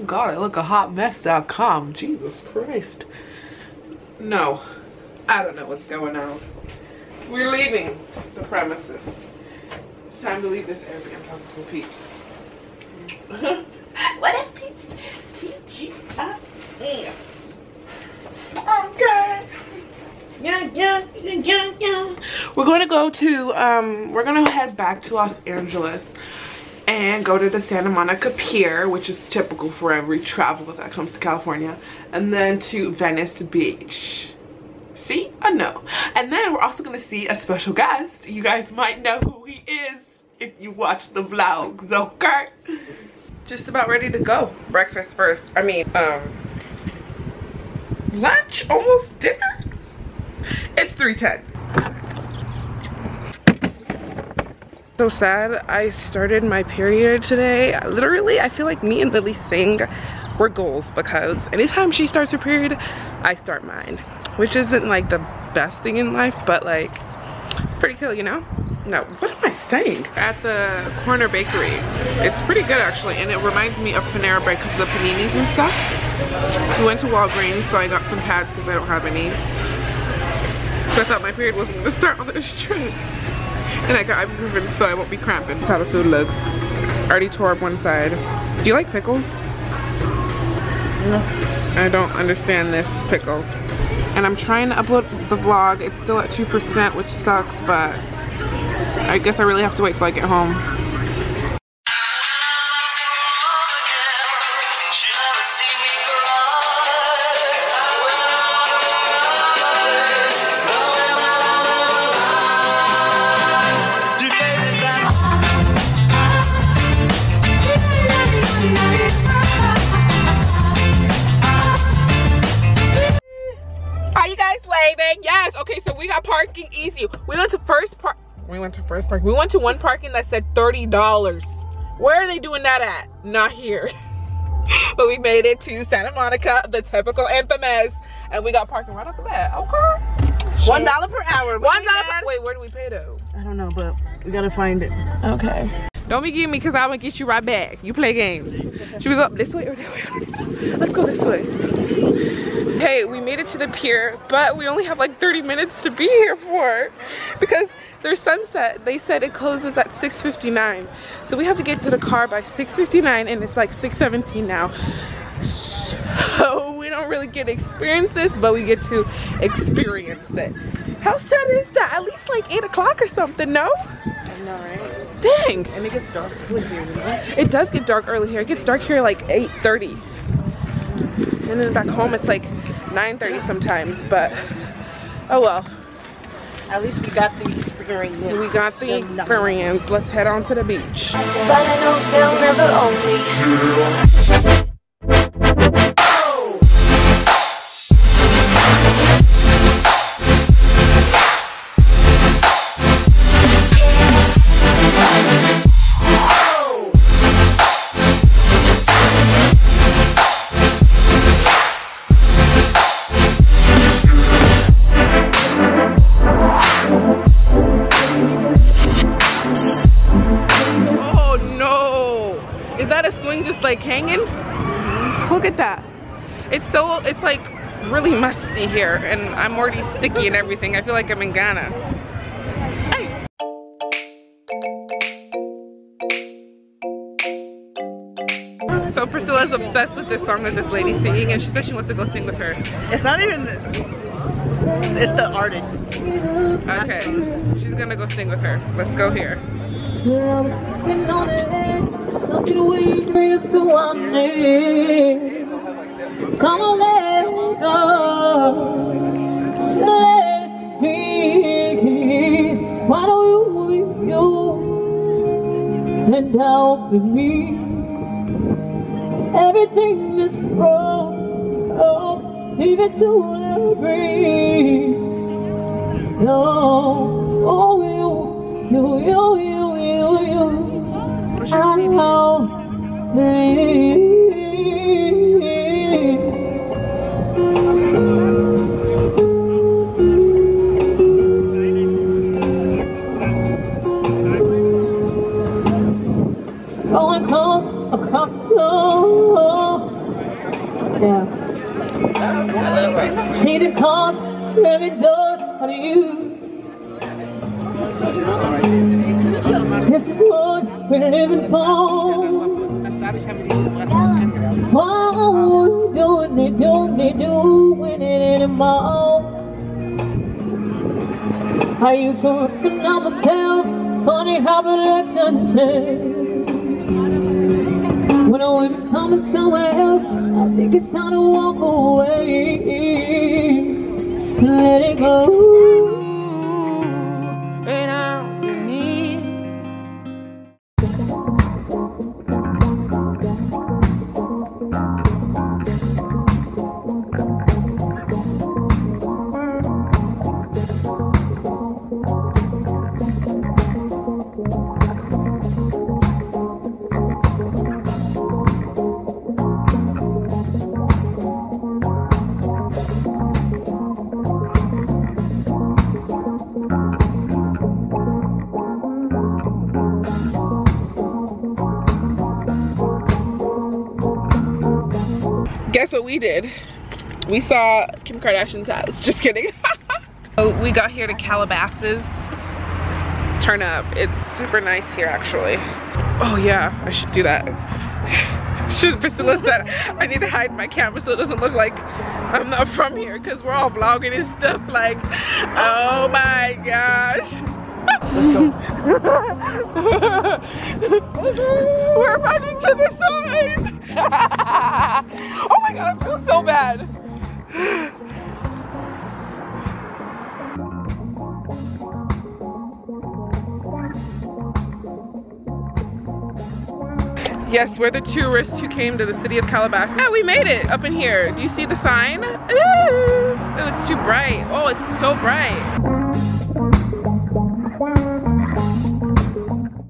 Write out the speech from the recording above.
God, I look a hot mess.com. Jesus Christ. No, I don't know what's going on. We're leaving the premises. It's time to leave this area. I'm talking to the peeps. What up, peeps? TGIF. Okay. Yeah. We're gonna go to we're gonna head back to Los Angeles and go to the Santa Monica Pier, which is typical for every traveler that comes to California, and then to Venice Beach. See? I know. And then we're also gonna see a special guest. You guys might know who he is if you watch the vlogs, okay? Just about ready to go. Breakfast first. I mean, lunch, almost dinner. It's 3:10. So sad. I started my period today. Literally, I feel like me and Lily Singh were goals, because anytime she starts her period, I start mine, which isn't like the best thing in life, but like it's pretty cool, you know? No, what am I saying? At the corner bakery. It's pretty good actually, and it reminds me of Panera Bread because of the paninis and stuff. We went to Walgreens, so I got some pads because I don't have any. So I thought my period wasn't gonna start on this trip. And I got ibuprofen so I won't be cramping. That's how the food looks. Already tore up one side. Do you like pickles? No. I don't understand this pickle. And I'm trying to upload the vlog. It's still at 2%, which sucks, but I guess I really have to wait till I get home. Yes, okay, so we got parking easy. We went to one parking that said $30. Where are they doing that at? Not here. But we made it to Santa Monica, the typical infamous, and we got parking right off the bat. Okay. $1 per hour. $1. Wait, where do we pay though? I don't know, but we gotta find it. Okay. Don't be getting me, because I'm gonna get you right back. You play games. Should we go up this way or that way? Let's go this way. Okay, we made it to the pier, but we only have like 30 minutes to be here for, because there's sunset. They said it closes at 6:59. So we have to get to the car by 6:59, and it's like 6:17 now. So we don't really get to experience this, but we get to experience it. How sad is that? At least like 8 o'clock or something, no? I know, right? Dang. And it gets dark early here, doesn't it? It does get dark early here. It gets dark here like 8:30. And then back home it's like 9:30 sometimes, but oh well. At least we got the experience. We got the experience. Let's head on to the beach. But I know they'll never own me. Like hanging. Look at that. It's like really musty here, and I'm already sticky and everything. I feel like I'm in Ghana. Hey. So Priscilla's obsessed with this song that this lady's singing, and she said she wants to go sing with her. It's not even, it's the artist. Okay, she's gonna go sing with her. Let's go here. Come on, let go. Let me. Why don't you be you and help me? Everything is wrong. Oh, leave it to the breeze. No, oh, you. What's your CDs? Going close across the floor. See the cars, slamming doors on you. This is what we're living for. Oh, doing it anymore. I used to recognize myself. Funny how production change. When I would be coming somewhere else, I think it's time to walk away and let it go. And I'm in need. Guess what we did? We saw Kim Kardashian's house. Just kidding. So we got here to Calabasas. Turn up. It's super nice here actually. Oh yeah, I should do that. Priscilla said I need to hide my camera so it doesn't look like I'm not from here because we're all vlogging and stuff like, oh my gosh. We're running to the side. Oh my god, I feel so bad. Yes, we're the tourists who came to the city of Calabasas. Yeah, we made it up in here. Do you see the sign? Ooh, it was too bright. Oh, it's so bright.